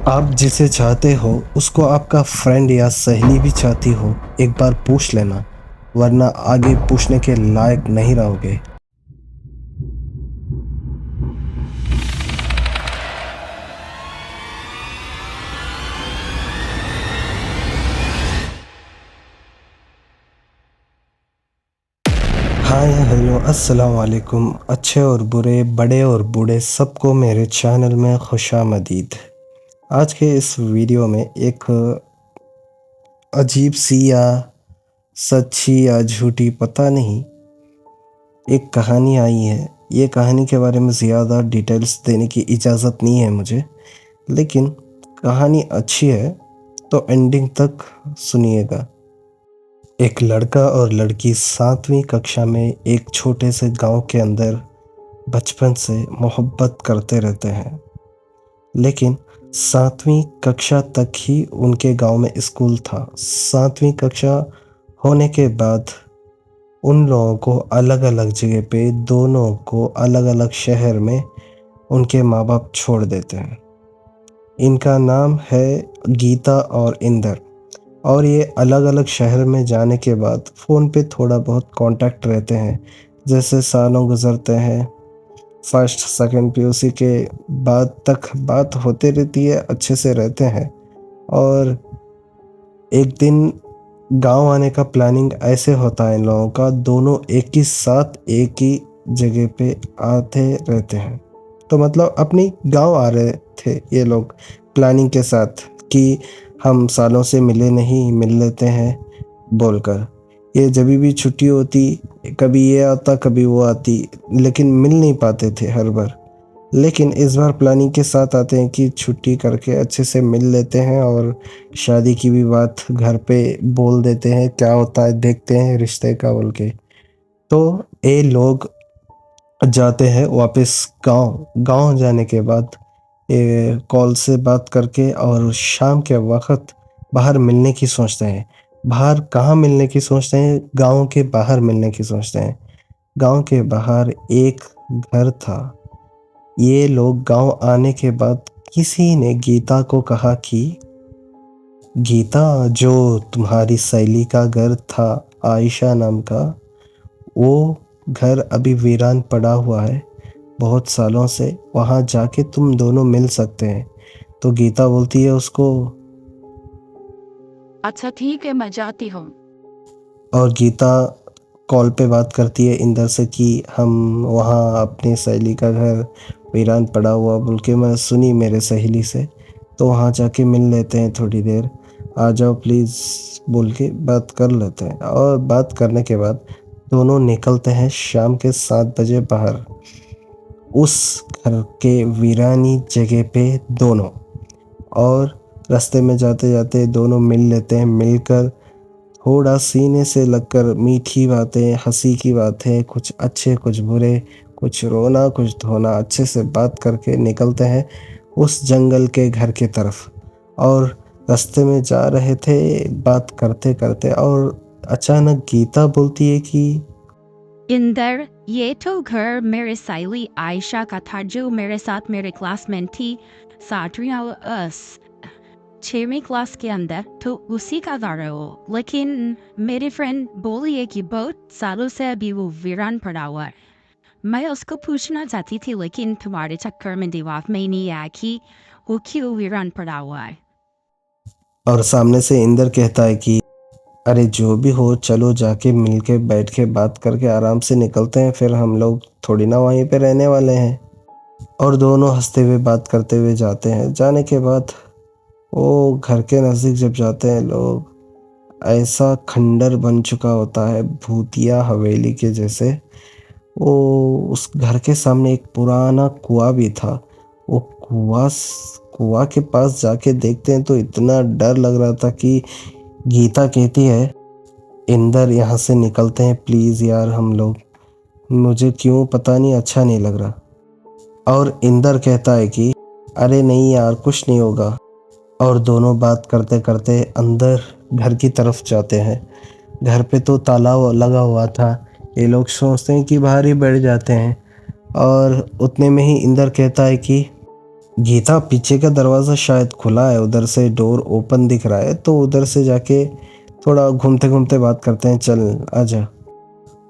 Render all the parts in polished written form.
आप जिसे चाहते हो उसको आपका फ्रेंड या सहेली भी चाहती हो, एक बार पूछ लेना, वरना आगे पूछने के लायक नहीं रहोगे। हाय हेलो अस्सलाम वालेकुम। अच्छे और बुरे, बड़े और बूढ़े सबको मेरे चैनल में खुशामदीद। आज के इस वीडियो में एक अजीब सी या सच्ची या झूठी पता नहीं एक कहानी आई है। ये कहानी के बारे में ज़्यादा डिटेल्स देने की इजाज़त नहीं है मुझे, लेकिन कहानी अच्छी है तो एंडिंग तक सुनिएगा। एक लड़का और लड़की 7वीं कक्षा में एक छोटे से गांव के अंदर बचपन से मोहब्बत करते रहते हैं, लेकिन 7वीं कक्षा तक ही उनके गांव में स्कूल था। 7वीं कक्षा होने के बाद उन लोगों को अलग-अलग जगह पे, दोनों को अलग-अलग शहर में उनके माँ-बाप छोड़ देते हैं। इनका नाम है गीता और इंदर, और ये अलग-अलग शहर में जाने के बाद फ़ोन पे थोड़ा बहुत कांटेक्ट रहते हैं। जैसे सालों गुज़रते हैं, फर्स्ट सेकंड पीयूसी के बाद तक बात होती रहती है, अच्छे से रहते हैं। और एक दिन गाँव आने का प्लानिंग ऐसे होता है इन लोगों का, दोनों एक ही साथ एक ही जगह पे आते रहते हैं। तो मतलब अपनी गाँव आ रहे थे ये लोग प्लानिंग के साथ कि हम सालों से मिले नहीं, मिल लेते हैं बोलकर। ये जभी भी छुट्टी होती, कभी ये आता कभी वो आती, लेकिन मिल नहीं पाते थे हर बार। लेकिन इस बार प्लानिंग के साथ आते हैं कि छुट्टी करके अच्छे से मिल लेते हैं और शादी की भी बात घर पे बोल देते हैं, क्या होता है देखते हैं रिश्ते का बोल के। तो ये लोग जाते हैं वापस गाँव। गाँव जाने के बाद ये कॉल से बात करके और शाम के वक़्त बाहर मिलने की सोचते हैं। बाहर कहाँ मिलने की सोचते हैं? गाँव के बाहर मिलने की सोचते हैं। गाँव के बाहर एक घर था। ये लोग गाँव आने के बाद किसी ने गीता को कहा कि गीता, जो तुम्हारी सहेली का घर था आयशा नाम का, वो घर अभी वीरान पड़ा हुआ है बहुत सालों से, वहाँ जाके तुम दोनों मिल सकते हैं। तो गीता बोलती है उसको, अच्छा ठीक है, मैं जाती हूँ। और गीता कॉल पे बात करती है इंदर से कि हम वहाँ अपनी सहेली का घर वीरान पड़ा हुआ बोल के मैं सुनी मेरे सहेली से, तो वहाँ जाके मिल लेते हैं थोड़ी देर, आ जाओ प्लीज़ बोल के बात कर लेते हैं। और बात करने के बाद दोनों निकलते हैं शाम के 7 बजे बाहर, उस घर के वीरानी जगह पे दोनों। और रास्ते में जाते-जाते दोनों मिल लेते हैं। मिलकर थोड़ा सीने से लगकर मीठी बातें, हँसी की बातें, कुछ अच्छे, कुछ बुरे, कुछ रोना, कुछ धोना, अच्छे से बात करके निकलते हैं उस जंगल के घर की तरफ। और रास्ते में जा रहे थे बात करते-करते, और अचानक गीता बोलती है कि इंदर, ये तो घर मेरे सहेली आयशा का था जो मेरे साथ मेरे क्लासमेट थी 6वीं क्लास के अंदर, तो उसी का घर है वो। लेकिन मेरी फ्रेंड बोली है कि बहुत सालों से अभी वो वीरान पड़ा हुआ है। मैं उसको पूछना चाहती थी, लेकिन तुम्हारे चक्कर में दिमाग में नहीं आया कि वो क्यों वीरान पड़ा हुआ है। और सामने से इंदर कहता है कि अरे जो भी हो, चलो जाके मिल के बैठ के बात करके आराम से निकलते हैं, फिर हम लोग थोड़ी ना वहीं पे रहने वाले हैं। और दोनों हँसते हुए बात करते हुए जाते हैं। जाने के बाद वो घर के नज़दीक जब जाते हैं लोग, ऐसा खंडर बन चुका होता है भूतिया हवेली के जैसे। वो उस घर के सामने एक पुराना कुआँ भी था। वो कुआँ के पास जाके देखते हैं तो इतना डर लग रहा था कि गीता कहती है, इंदर यहाँ से निकलते हैं प्लीज़ यार हम लोग, मुझे क्यों पता नहीं अच्छा नहीं लग रहा। और इंदर कहता है कि अरे नहीं यार कुछ नहीं होगा। और दोनों बात करते करते अंदर घर की तरफ जाते हैं। घर पे तो ताला लगा हुआ था। ये लोग सोचते हैं कि बाहर ही बैठ जाते हैं। और उतने में ही इंदर कहता है कि गीता पीछे का दरवाज़ा शायद खुला है, उधर से डोर ओपन दिख रहा है, तो उधर से जाके थोड़ा घूमते-घूमते बात करते हैं, चल आजा।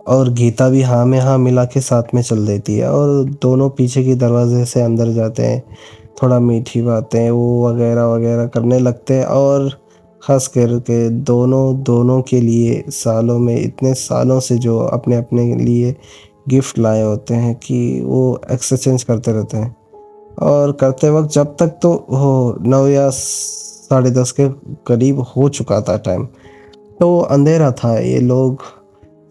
और गीता भी हाँ में हाँ मिला के साथ में चल देती है और दोनों पीछे की दरवाजे से अंदर जाते हैं। थोड़ा मीठी बातें वो वगैरह-वगैरह करने लगते हैं और ख़ास करके दोनों के लिए सालों में इतने सालों से जो अपने-अपने लिए गिफ्ट लाए होते हैं कि वो एक्सचेंज करते रहते हैं। और करते वक़्त जब तक तो हो 9 या साढ़े 10 के करीब हो चुका था टाइम। तो अंधेरा था, ये लोग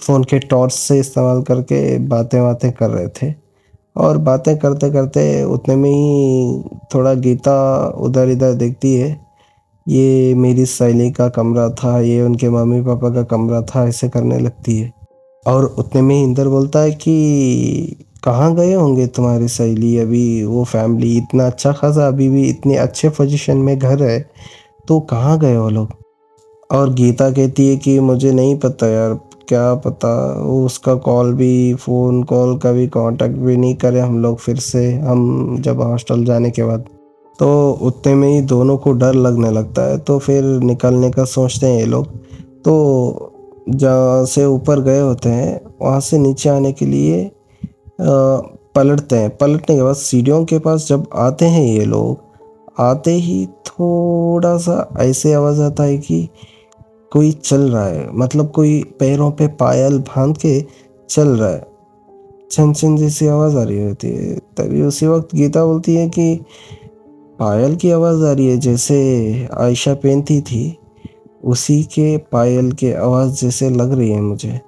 फ़ोन के टॉर्च से इस्तेमाल करके बातें-वातें कर रहे थे और बातें करते-करते उतने में ही थोड़ा गीता उधर-इधर देखती है। ये मेरी सहेली का कमरा था, ये उनके मम्मी-पापा का कमरा था, ऐसे करने लगती है। और उतने में ही इंदर बोलता है कि कहाँ गए होंगे तुम्हारी सहेली अभी, वो फैमिली इतना अच्छा खासा अभी भी इतने अच्छे पोज़ीशन में घर है, तो कहाँ गए वो लोग? और गीता कहती है कि मुझे नहीं पता यार, क्या पता वो उसका कॉल भी फ़ोन कॉल कभी कॉन्टैक्ट भी नहीं करे हम लोग फिर से, हम जब हॉस्टल जाने के बाद। तो उतने में ही दोनों को डर लगने लगता है, तो फिर निकलने का सोचते हैं ये लोग। तो जहाँ से ऊपर गए होते हैं, वहाँ से नीचे आने के लिए पलटते हैं। पलटने के बाद सीढ़ियों के पास जब आते हैं ये लोग, आते ही थोड़ा-सा ऐसे आवाज़ आता है कि कोई चल रहा है, मतलब कोई पैरों पे पायल बाँध के चल रहा है। छन-छन जैसी आवाज़ आ रही होती है। तभी उसी वक़्त गीता बोलती है कि पायल की आवाज़ आ रही है, जैसे आयशा पहनती थी, उसी के पायल की आवाज़ जैसे लग रही है मुझे।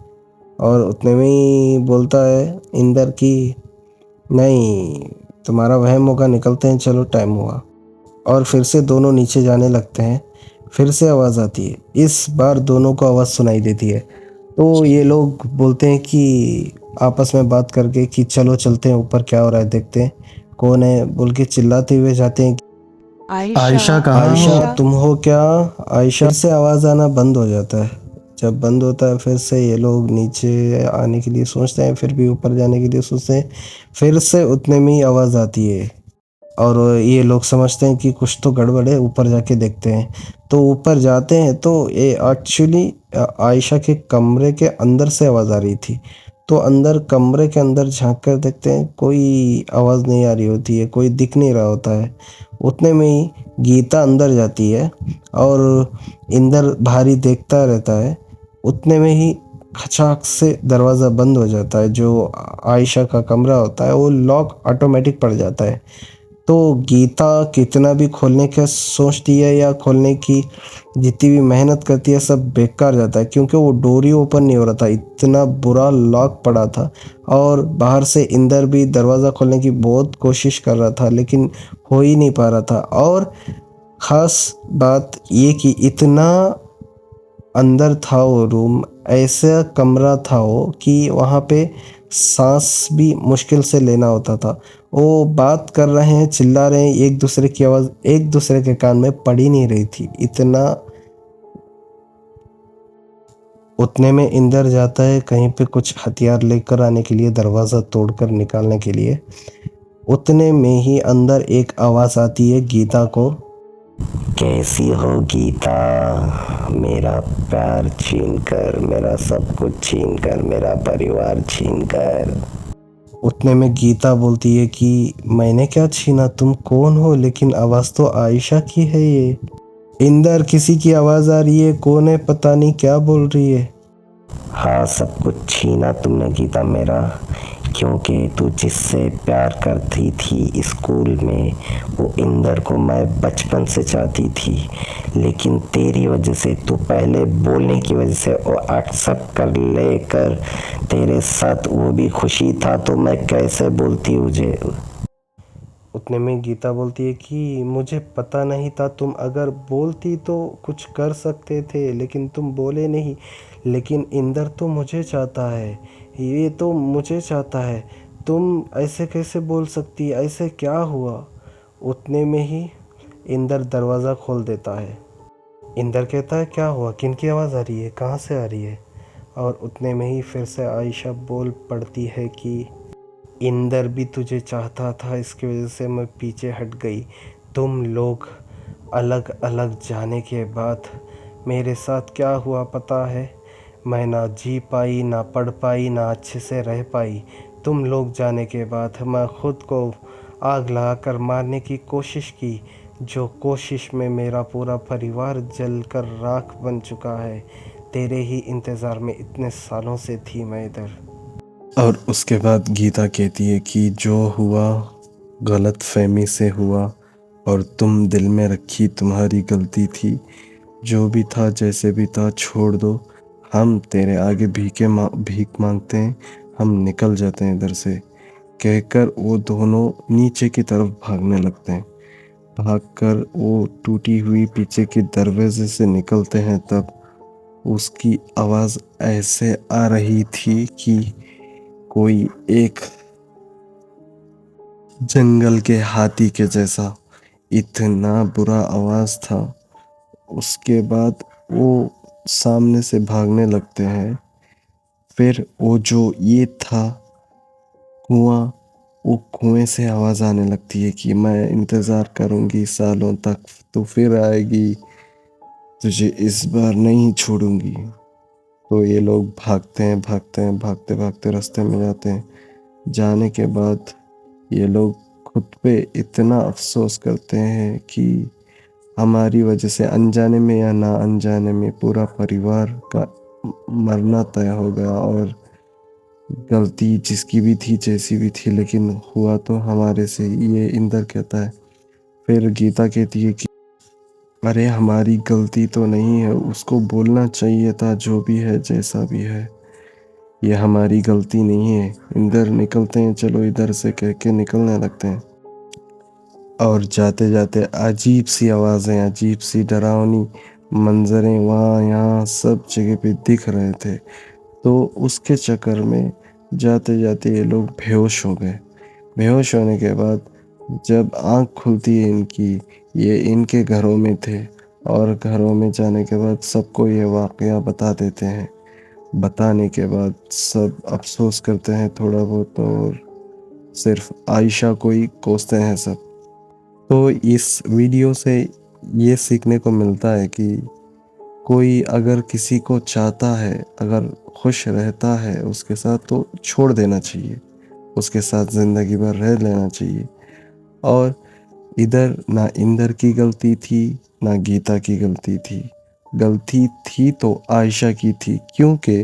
और उतने में ही बोलता है इंदर कि नहीं, तुम्हारा वहम होगा, निकलते हैं, चलो टाइम हुआ। और फिर से दोनों नीचे जाने लगते हैं। फिर से आवाज़ आती है। इस बार दोनों को आवाज़ सुनाई देती है। तो ये लोग बोलते हैं कि आपस में बात करके कि चलो चलते हैं ऊपर, क्या हो रहा है देखते हैं, कौन है बोल के चिल्लाते हुए जाते हैं। आयशा आयशा कहाँ हो? आयशा तुम हो क्या? आयशा फिर से आवाज़ आना बंद हो जाता है। जब बंद होता है फिर से ये लोग नीचे आने के लिए सोचते हैं, फिर भी ऊपर जाने के लिए सोचते हैं। फिर से उतने में ही आवाज़ आती है और ये लोग समझते हैं कि कुछ तो गड़बड़ है, ऊपर जाके देखते हैं। तो ऊपर जाते हैं तो ये एक्चुअली आयशा के कमरे के अंदर से आवाज़ आ रही थी। तो अंदर कमरे के अंदर झाँक कर देखते हैं, कोई आवाज़ नहीं आ रही होती है, कोई दिख नहीं रहा होता है। उतने में ही गीता अंदर जाती है और इंदर बाहर ही देखता रहता है। उतने में ही खचाक से दरवाज़ा बंद हो जाता है। जो आयशा का कमरा होता है वो लॉक ऑटोमेटिक पड़ जाता है। तो गीता कितना भी खोलने का सोचती है या खोलने की जितनी भी मेहनत करती है, सब बेकार जाता है, क्योंकि वो डोर ही ओपन नहीं हो रहा था, इतना बुरा लॉक पड़ा था। और बाहर से इंदर भी दरवाज़ा खोलने की बहुत कोशिश कर रहा था, लेकिन हो ही नहीं पा रहा था। और ख़ास बात ये कि इतना अंदर था वो रूम, ऐसा कमरा था वो कि वहाँ पे सांस भी मुश्किल से लेना होता था। वो बात कर रहे हैं, चिल्ला रहे हैं, एक दूसरे की आवाज़ एक दूसरे के कान में पड़ ही नहीं रही थी, इतना। उतने में इंदर जाता है कहीं पे कुछ हथियार लेकर आने के लिए, दरवाज़ा तोड़कर निकालने के लिए। उतने में ही अंदर एक आवाज़ आती है गीता को, कैसी हो गीता? मेरा प्यार छीन कर, मेरा सब कुछ छीन कर, मेरा परिवार छीन कर। उतने में गीता बोलती है कि मैंने क्या छीना, तुम कौन हो? लेकिन आवाज़ तो आयशा की है ये। इंदर किसी की आवाज़ आ रही है, कौन है पता नहीं, क्या बोल रही है। हाँ, सब कुछ छीना तुमने गीता मेरा, क्योंकि तू जिससे प्यार करती थी स्कूल में, वो इंदर को मैं बचपन से चाहती थी, लेकिन तेरी वजह से, तू पहले बोलने की वजह से वो एक्सेप्ट कर लेकर तेरे साथ वो भी खुशी था, तो मैं कैसे बोलती मुझे। उतने में गीता बोलती है कि मुझे पता नहीं था, तुम अगर बोलती तो कुछ कर सकते थे, लेकिन तुम बोले नहीं। लेकिन इंदर तो मुझे चाहता है, ये तो मुझे चाहता है, तुम ऐसे कैसे बोल सकती, ऐसे क्या हुआ? उतने में ही इंदर दरवाज़ा खोल देता है। इंदर कहता है क्या हुआ, किन की आवाज़ आ रही है, कहाँ से आ रही है? और उतने में ही फिर से आयशा बोल पड़ती है कि इंदर भी तुझे चाहता था, इसकी वजह से मैं पीछे हट गई। तुम लोग अलग अलग जाने के बाद मेरे साथ क्या हुआ पता है? मैं ना जी पाई, ना पढ़ पाई, ना अच्छे से रह पाई। तुम लोग जाने के बाद मैं खुद को आग लगाकर मारने की कोशिश की, जो कोशिश में मेरा पूरा परिवार जलकर राख बन चुका है। तेरे ही इंतज़ार में इतने सालों से थी मैं इधर। और उसके बाद गीता कहती है कि जो हुआ गलत फहमी से हुआ और तुम दिल में रखी तुम्हारी गलती थी। जो भी था जैसे भी था छोड़ दो। हम तेरे आगे भीख मांगते हैं, हम निकल जाते हैं इधर से। कहकर वो दोनों नीचे की तरफ भागने लगते हैं। भागकर वो टूटी हुई पीछे के दरवाजे से निकलते हैं, तब उसकी आवाज़ ऐसे आ रही थी कि कोई एक जंगल के हाथी के जैसा। इतना बुरा आवाज़ था। उसके बाद वो सामने से भागने लगते हैं। फिर वो जो ये था कुआं, वो कुएं से आवाज़ आने लगती है कि मैं इंतज़ार करूँगी सालों तक, तो फिर आएगी, तुझे इस बार नहीं छोड़ूंगी। तो ये लोग भागते हैं, भागते हैं, भागते भागते रास्ते में जाते हैं। जाने के बाद ये लोग खुद पे इतना अफसोस करते हैं कि हमारी वजह से अनजाने में या ना अनजाने में पूरा परिवार का मरना तय हो गया। और गलती जिसकी भी थी जैसी भी थी, लेकिन हुआ तो हमारे से, ये इंदर कहता है। फिर गीता कहती है कि अरे हमारी गलती तो नहीं है, उसको बोलना चाहिए था, जो भी है जैसा भी है ये हमारी गलती नहीं है। इंदर निकलते हैं, चलो इधर से कह के निकलने लगते हैं। और जाते जाते अजीब सी आवाज़ें, अजीब सी डरावनी मंजरें वहाँ यहाँ सब जगह पे दिख रहे थे। तो उसके चक्कर में जाते जाते ये लोग बेहोश हो गए। बेहोश होने के बाद जब आँख खुलती है इनकी, ये इनके घरों में थे। और घरों में जाने के बाद सबको ये वाक़या बता देते हैं। बताने के बाद सब अफ़सोस करते हैं थोड़ा बहुत, और सिर्फ आयशा को ही कोसते हैं सब। तो इस वीडियो से ये सीखने को मिलता है कि कोई अगर किसी को चाहता है, अगर खुश रहता है उसके साथ, तो छोड़ देना चाहिए, उसके साथ ज़िंदगी भर रह लेना चाहिए। और इधर ना इंदर की गलती थी, ना गीता की गलती थी। गलती थी तो आयशा की थी, क्योंकि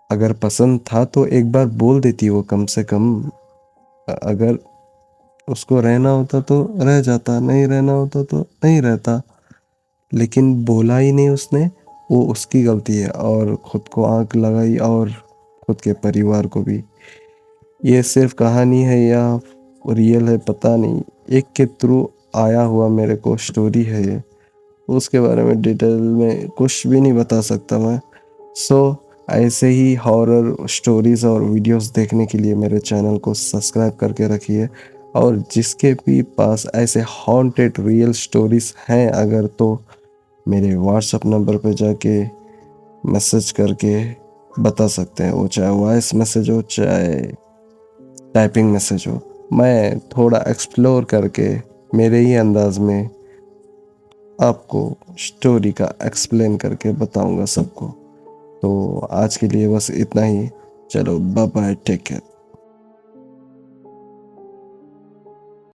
अगर पसंद था तो एक बार बोल देती वो कम से कम। अगर उसको रहना होता तो रह जाता, नहीं रहना होता तो नहीं रहता। लेकिन बोला ही नहीं उसने, वो उसकी गलती है। और खुद को आग लगाई और खुद के परिवार को भी। ये सिर्फ कहानी है या रियल है पता नहीं, एक के थ्रू आया हुआ मेरे को स्टोरी है ये। उसके बारे में डिटेल में कुछ भी नहीं बता सकता मैं। सो ऐसे ही हॉरर स्टोरीज़ और वीडियोस देखने के लिए मेरे चैनल को सब्सक्राइब करके रखिए। और जिसके भी पास ऐसे हॉन्टेड रियल स्टोरीज़ हैं अगर, तो मेरे व्हाट्सएप नंबर पे जाके मैसेज करके बता सकते हैं। वो चाहे वॉइस मैसेज हो चाहे टाइपिंग मैसेज हो, मैं थोड़ा एक्सप्लोर करके मेरे ही अंदाज में आपको स्टोरी का एक्सप्लेन करके बताऊंगा सबको। तो आज के लिए बस इतना ही। चलो बाय बाय, टेक केयर।